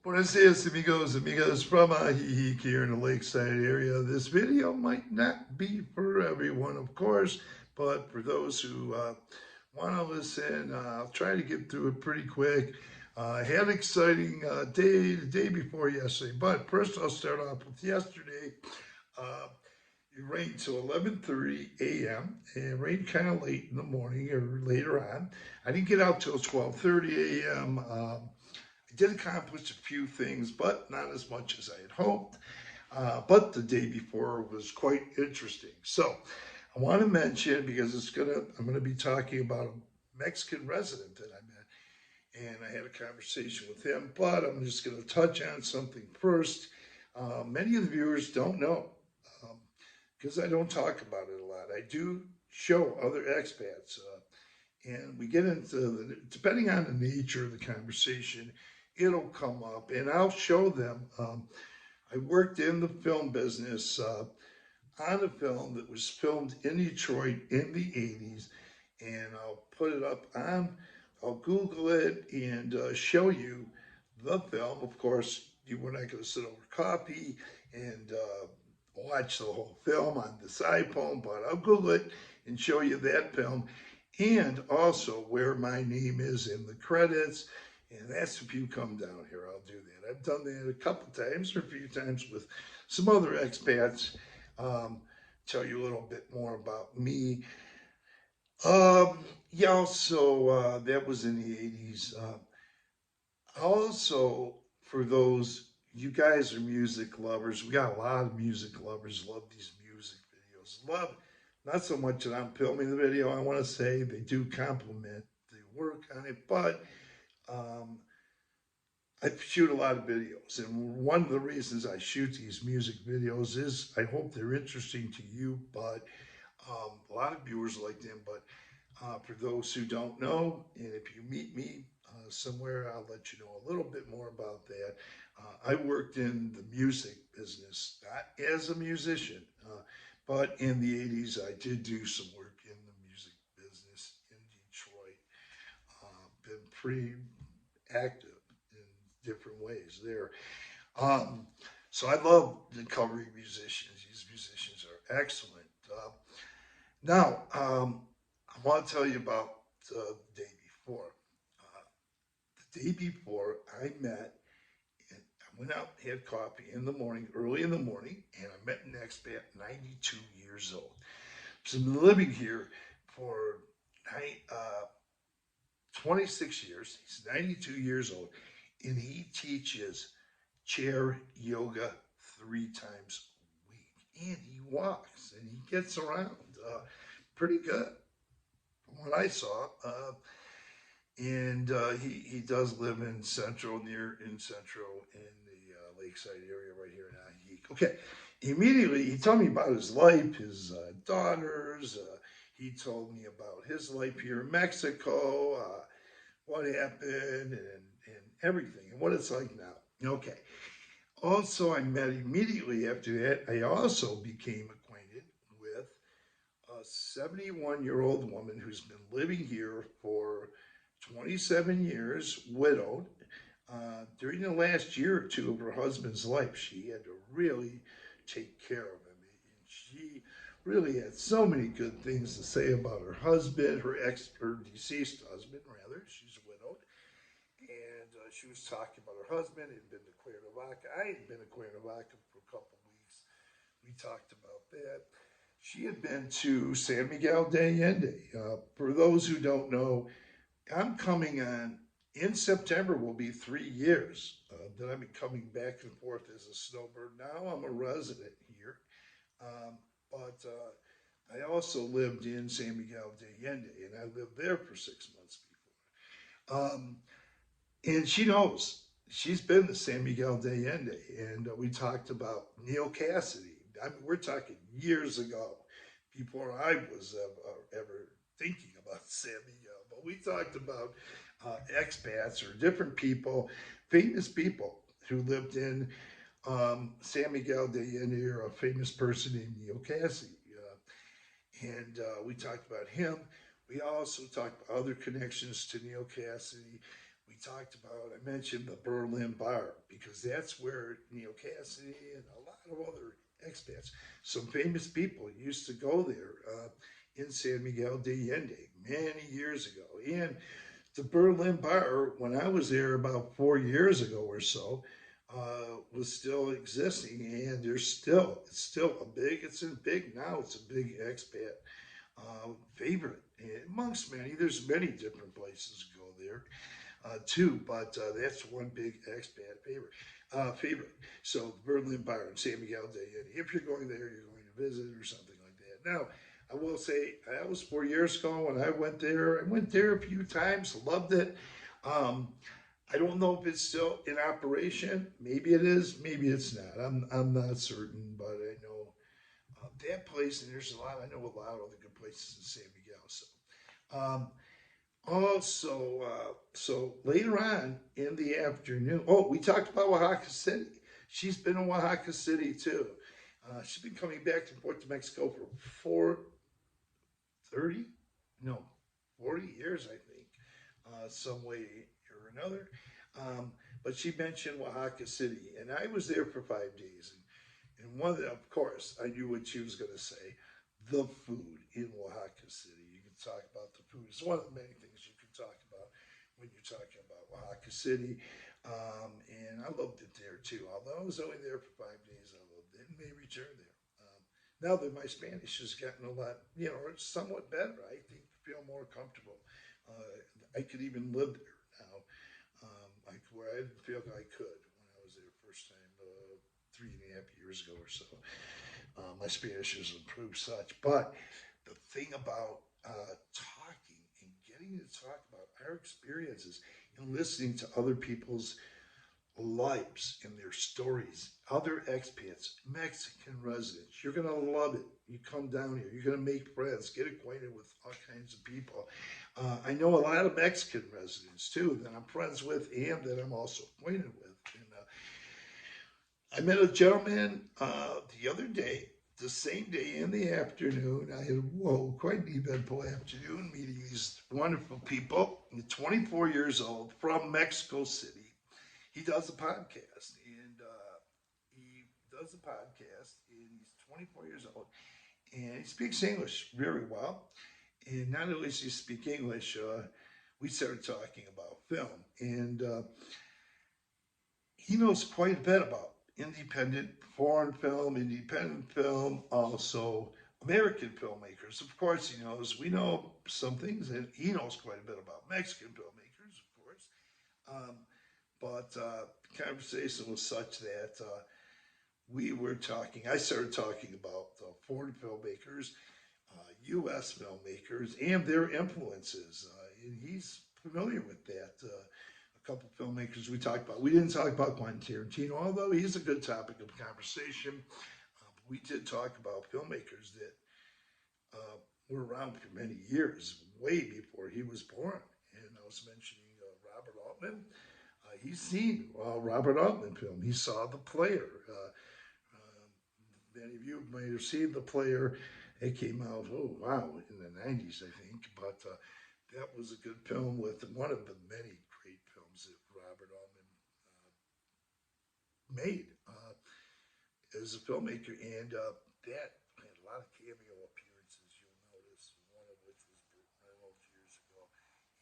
Buenos dias, amigos from Ajijic here in the Lakeside area. This video might not be for everyone, of course, but for those who want to listen, I'll try to get through it pretty quick. I had an exciting the day before yesterday, but first I'll start off with yesterday. Uh, it rained till 11:30 a.m. It rained kind of late in the morning or later on. I didn't get out till 12:30 a.m. I did accomplish a few things, but not as much as I had hoped. But the day before was quite interesting. So I want to mention because I'm gonna be talking about a Mexican resident that I met, and I had a conversation with him. But I'm just gonna touch on something first. Many of the viewers don't know because I don't talk about it a lot. I do show other expats. And we get into depending on the nature of the conversation, it'll come up and I'll show them. I worked in the film business on a film that was filmed in Detroit in the 80s, and I'll put it up on, I'll Google it and show you the film. Of course, you were not going to sit over coffee and watch the whole film on this iPhone, but I'll Google it and show you that film and also where my name is in the credits. And that's if you come down here, I'll do that. I've done that a couple times or a few times with some other expats. Um, Tell you a little bit more about me. Yeah, so that was in the 80s. Also, for those, you guys are music lovers. We got a lot of music lovers, love these music videos. Love, not so much that I'm filming the video, I want to say they do compliment the work on it, but um, I shoot a lot of videos. And one of the reasons I shoot these music videos is I hope they're interesting to you, but a lot of viewers like them. But for those who don't know, and if you meet me somewhere, I'll let you know a little bit more about that. I worked in the music business, not as a musician, but in the 80s, I did do some work in the music business in Detroit. Been pretty active in different ways there. Um, so I love the covering musicians. These musicians are excellent. Now, I want to tell you about the day before. Uh, the day before, I met, and I went out, had coffee in the morning, early in the morning, and I met an expat, 92 years old. So I've been living here for uh, 26 years. He's 92 years old, and he teaches chair yoga 3 times a week. And he walks and he gets around pretty good from what I saw. And he does live in central in the Lakeside area right here in Ajijic. Okay, immediately he told me about his life, his daughters. He told me about his life here in Mexico, what happened, and everything, and what it's like now. Okay. Also, I met immediately after that. I also became acquainted with a 71-year-old woman who's been living here for 27 years, widowed. During the last year or two of her husband's life, she had to really take care of him. And she really had so many good things to say about her husband, her deceased husband, rather. She's widowed. And she was talking about her husband. He had been to Cuernavaca. I had been to Cuernavaca for a couple of weeks. We talked about that. She had been to San Miguel de Allende. For those who don't know, I'm coming on in September will be 3 years that I've been coming back and forth as a snowbird. Now I'm a resident here, but I also lived in San Miguel de Allende, and I lived there for 6 months before. And she knows she's been to San Miguel de Allende, and we talked about Neil Cassidy. I mean, we're talking years ago, before I was ever thinking about San Miguel. But we talked about expats or different people, famous people who lived in San Miguel de Allende, or a famous person named Neil Cassidy. And we talked about him. We also talked about other connections to Neil Cassidy. We talked about, I mentioned the Berlin Bar because that's where Neil Cassidy and a lot of other expats, some famous people used to go there in San Miguel de Allende many years ago. And the Berlin Bar, when I was there about 4 years ago or so, was still existing, and it's still it's a big now. It's a big expat favorite amongst many. There's many different places to go there too, but that's one big expat favorite. So Berlin Bar in San Miguel de Allende. If you're going there, you're going to visit or something like that. Now, I will say that was 4 years ago when I went there. I went there a few times, loved it. Um, I don't know if it's still in operation. Maybe it is, maybe it's not. I'm not certain, but I know that place, and there's a lot. I know a lot of other good places in San Miguel. So. Um, so later on in the afternoon, oh, we talked about Oaxaca City. She's been in Oaxaca City too. She's been coming back and forth to Mexico for 30, no, 40 years, I think, some way or another. But she mentioned Oaxaca City, and I was there for 5 days. And one of the, of course, I knew what she was going to say. The food in Oaxaca City. You can talk about the food. It's one of the many things you can talk about when you're talking about Oaxaca City. And I loved it there too. Although I was only there for 5 days, I loved it and may return there. Now that my Spanish has gotten a lot, somewhat better, I think feel more comfortable. I could even live there now, where I didn't feel I could when I was there first time 3.5 years ago or so. My Spanish has improved such, but the thing about talking and getting to talk about our experiences and listening to other people's lives and their stories, other expats, Mexican residents. You're going to love it. You come down here, you're going to make friends, get acquainted with all kinds of people. I know a lot of Mexican residents too that I'm friends with and that I'm also acquainted with. And I met a gentleman the other day, the same day in the afternoon. I had, quite an eventful afternoon meeting these wonderful people. He's 24 years old from Mexico City. He does a podcast, and he's 24 years old, and he speaks English very well. And not only does he speak English, we started talking about film, and he knows quite a bit about independent independent film, also American filmmakers. Of course, he knows. We know some things, and he knows quite a bit about Mexican filmmakers, of course. Um, but the conversation was such that we were talking. I started talking about foreign filmmakers, U.S. filmmakers, and their influences. And he's familiar with that. A couple filmmakers we talked about. We didn't talk about Quentin Tarantino, although he's a good topic of conversation. But we did talk about filmmakers that were around for many years, way before he was born. And I was mentioning Robert Altman. He's seen Robert Altman film. He saw The Player. Many of you may have seen The Player. It came out, in the 90s, I think. But that was a good film with one of the many great films that Robert Altman made as a filmmaker. And that had a lot of cameo appearances, you'll notice, one of which was Burt Reynolds years ago,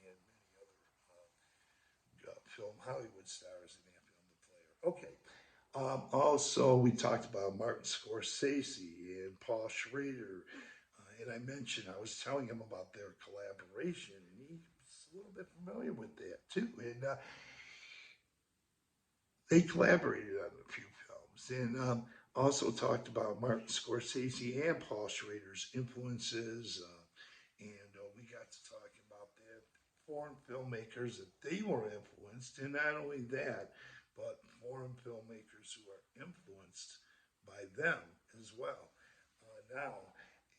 and many other film Hollywood stars in that film, The Player. Okay. Also, we talked about Martin Scorsese and Paul Schrader. And I mentioned, I was telling him about their collaboration, and he's a little bit familiar with that too. And they collaborated on a few films, and also talked about Martin Scorsese and Paul Schrader's influences. And we got to talking about that foreign filmmakers that they were influenced, and not only that, but foreign filmmakers who are influenced by them as well now.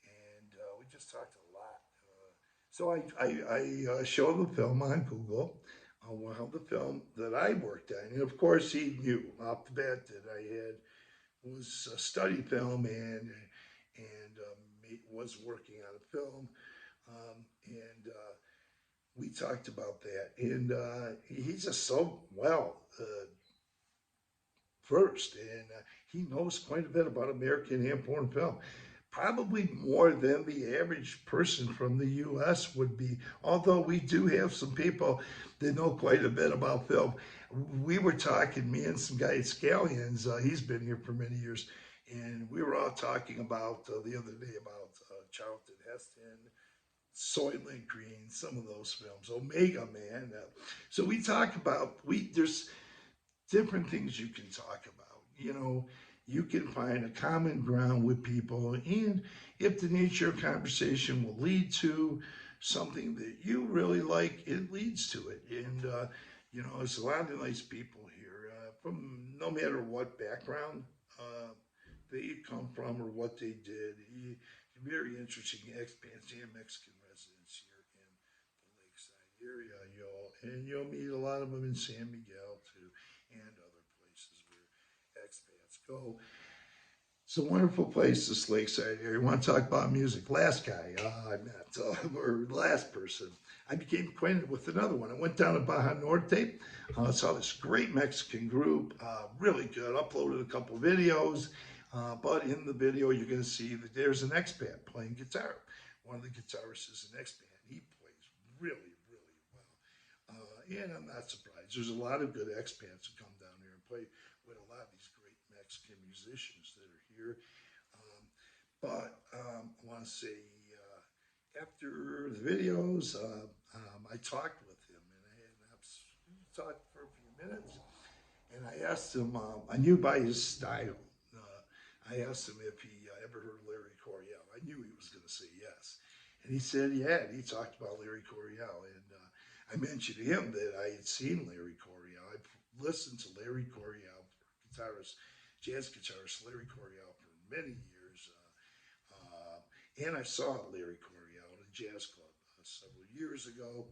And we just talked a lot. So I showed the film on Google. Well, the film that I worked on, and of course he knew off the bat that I had was a study film and was working on a film. And we talked about that, and he's just so well versed, and he knows quite a bit about American and foreign film. Probably more than the average person from the U.S. would be. Although we do have some people that know quite a bit about film. We were talking, me and some guy at Scallions. He's been here for many years, and we were all talking about the other day about Charlton Heston, Soylent Green, some of those films, Omega Man. So we talk about there's different things you can talk about. You can find a common ground with people, and if the nature of conversation will lead to something that you really like, it leads to it. And there's a lot of nice people here from no matter what background they come from or what they did. Very interesting expats and Mexican residents here in the Lakeside area, y'all, and you'll meet a lot of them in San Miguel too, and other places where expats go. It's a wonderful place, this Lakeside area. You want to talk about music? Last guy I met, or last person, I became acquainted with another one. I went down to Baja Norte, saw this great Mexican group, really good. Uploaded a couple videos, but in the video you're going to see that there's an expat playing guitar. One of the guitarists is an expat. He plays really, really well. And I'm not surprised. There's a lot of good expats who come down here and play with a lot of these great Mexican musicians that are here. But I want to say after the videos, I talked with him, and I talked for a few minutes, and I asked him. I knew by his style. I asked him if he ever heard of Larry Coryell. I knew he was going to say yes, and he said yeah. And he talked about Larry Coryell, and I mentioned to him that I had seen Larry Coryell. I listened to Larry Coryell, jazz guitarist Larry Coryell, for many years. And I saw Larry Coryell at a jazz club several years ago.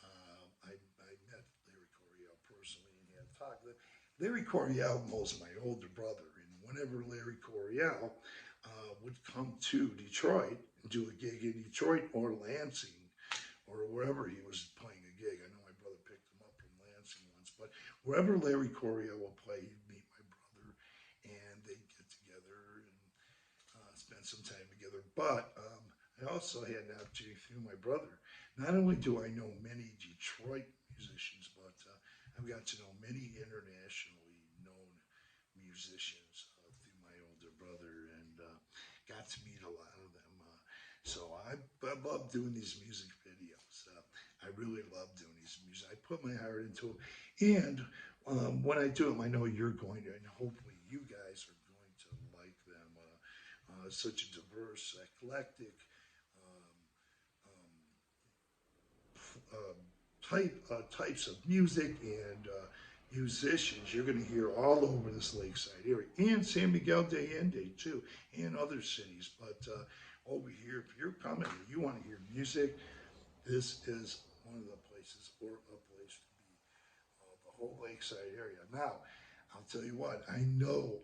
I met Larry Coryell personally and had talked with him. Larry Coryell was my older brother, and whenever Larry Coryell would come to Detroit and do a gig in Detroit or Lansing or wherever he was playing a gig, I know my brother picked him up from Lansing once, but wherever Larry Coryell will play, he'd meet my brother, and they'd get together and spend some time together. But I also had an opportunity through my brother. Not only do I know many Detroit musicians, but I've got to know many internationally known musicians through my older brother, and got to meet a lot of them. So I love doing these music videos. I really love doing these music. I put my heart into them, and when I do them, I know you're going to, and hopefully you guys are going to like them. Such a diverse, eclectic types of music and musicians you're going to hear all over this lakeside area, and San Miguel de Allende too, and other cities. But over here, if you're coming and you want to hear music, this is one of the places, or a place to be. The whole lakeside area. Now, I'll tell you what, I know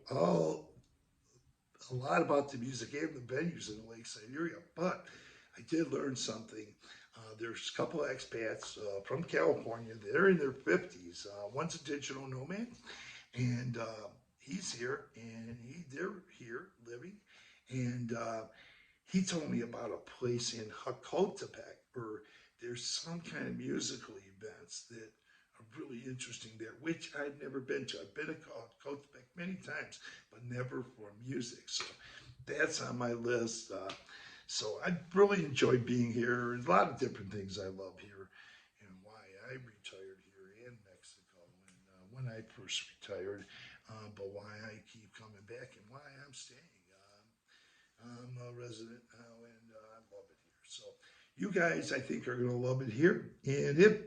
a lot about the music and the venues in the lakeside area, but I did learn something. There's a couple of expats from California. They're in their 50s. One's a digital nomad, and he's here, and they're here living. And he told me about a place in Hakotepec where there's some kind of musical events that are really interesting there, which I've never been to. I've been to Hakotepec many times, but never for music. So that's on my list. So I really enjoy being here. There's a lot of different things I love here, and why I retired here in Mexico when I first retired, but why I keep coming back and why I'm staying. I'm a resident now, and I love it here. So you guys, I think, are going to love it here. And if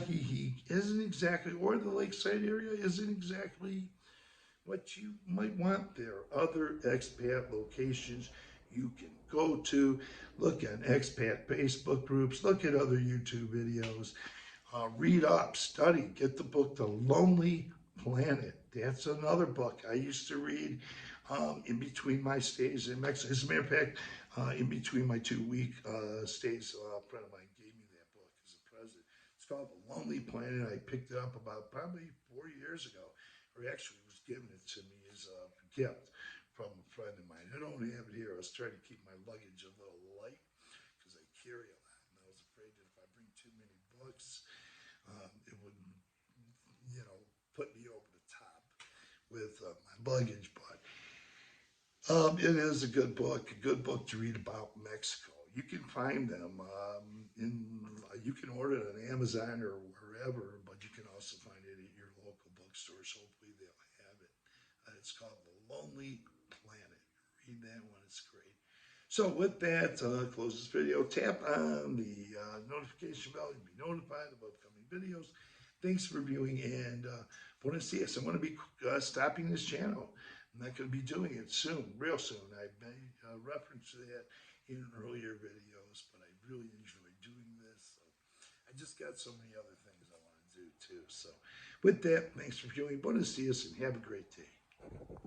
he isn't exactly, or the lakeside area isn't exactly what you might want, there are other expat locations you can go to. Look at expat Facebook groups, look at other YouTube videos, read up, study, get the book, The Lonely Planet. That's another book I used to read in between my stays in Mexico. As a matter of fact, in between my 2-week stays, a friend of mine gave me that book as a present. It's called The Lonely Planet. I picked it up about probably 4 years ago, or actually was given it to me as a gift from a friend of mine. I don't have it here. I was trying to keep my luggage a little light because I carry a lot, and I was afraid that if I bring too many books, it would, put me over the top with my luggage. But it is a good book to read about Mexico. You can find them you can order it on Amazon or wherever, but you can also find it at your local bookstores. Hopefully they'll have it. It's called The Lonely Planet. Read that one, it's great. So with that, close this video. Tap on the notification bell to be notified of upcoming videos. Thanks for viewing, and want to see us. I'm going to be stopping this channel. I'm not going to be doing it soon, real soon. I made reference to that in earlier videos, but I really enjoy doing this. So I just got so many other things I want to do too. So with that, thanks for viewing. Want to see us, and have a great day.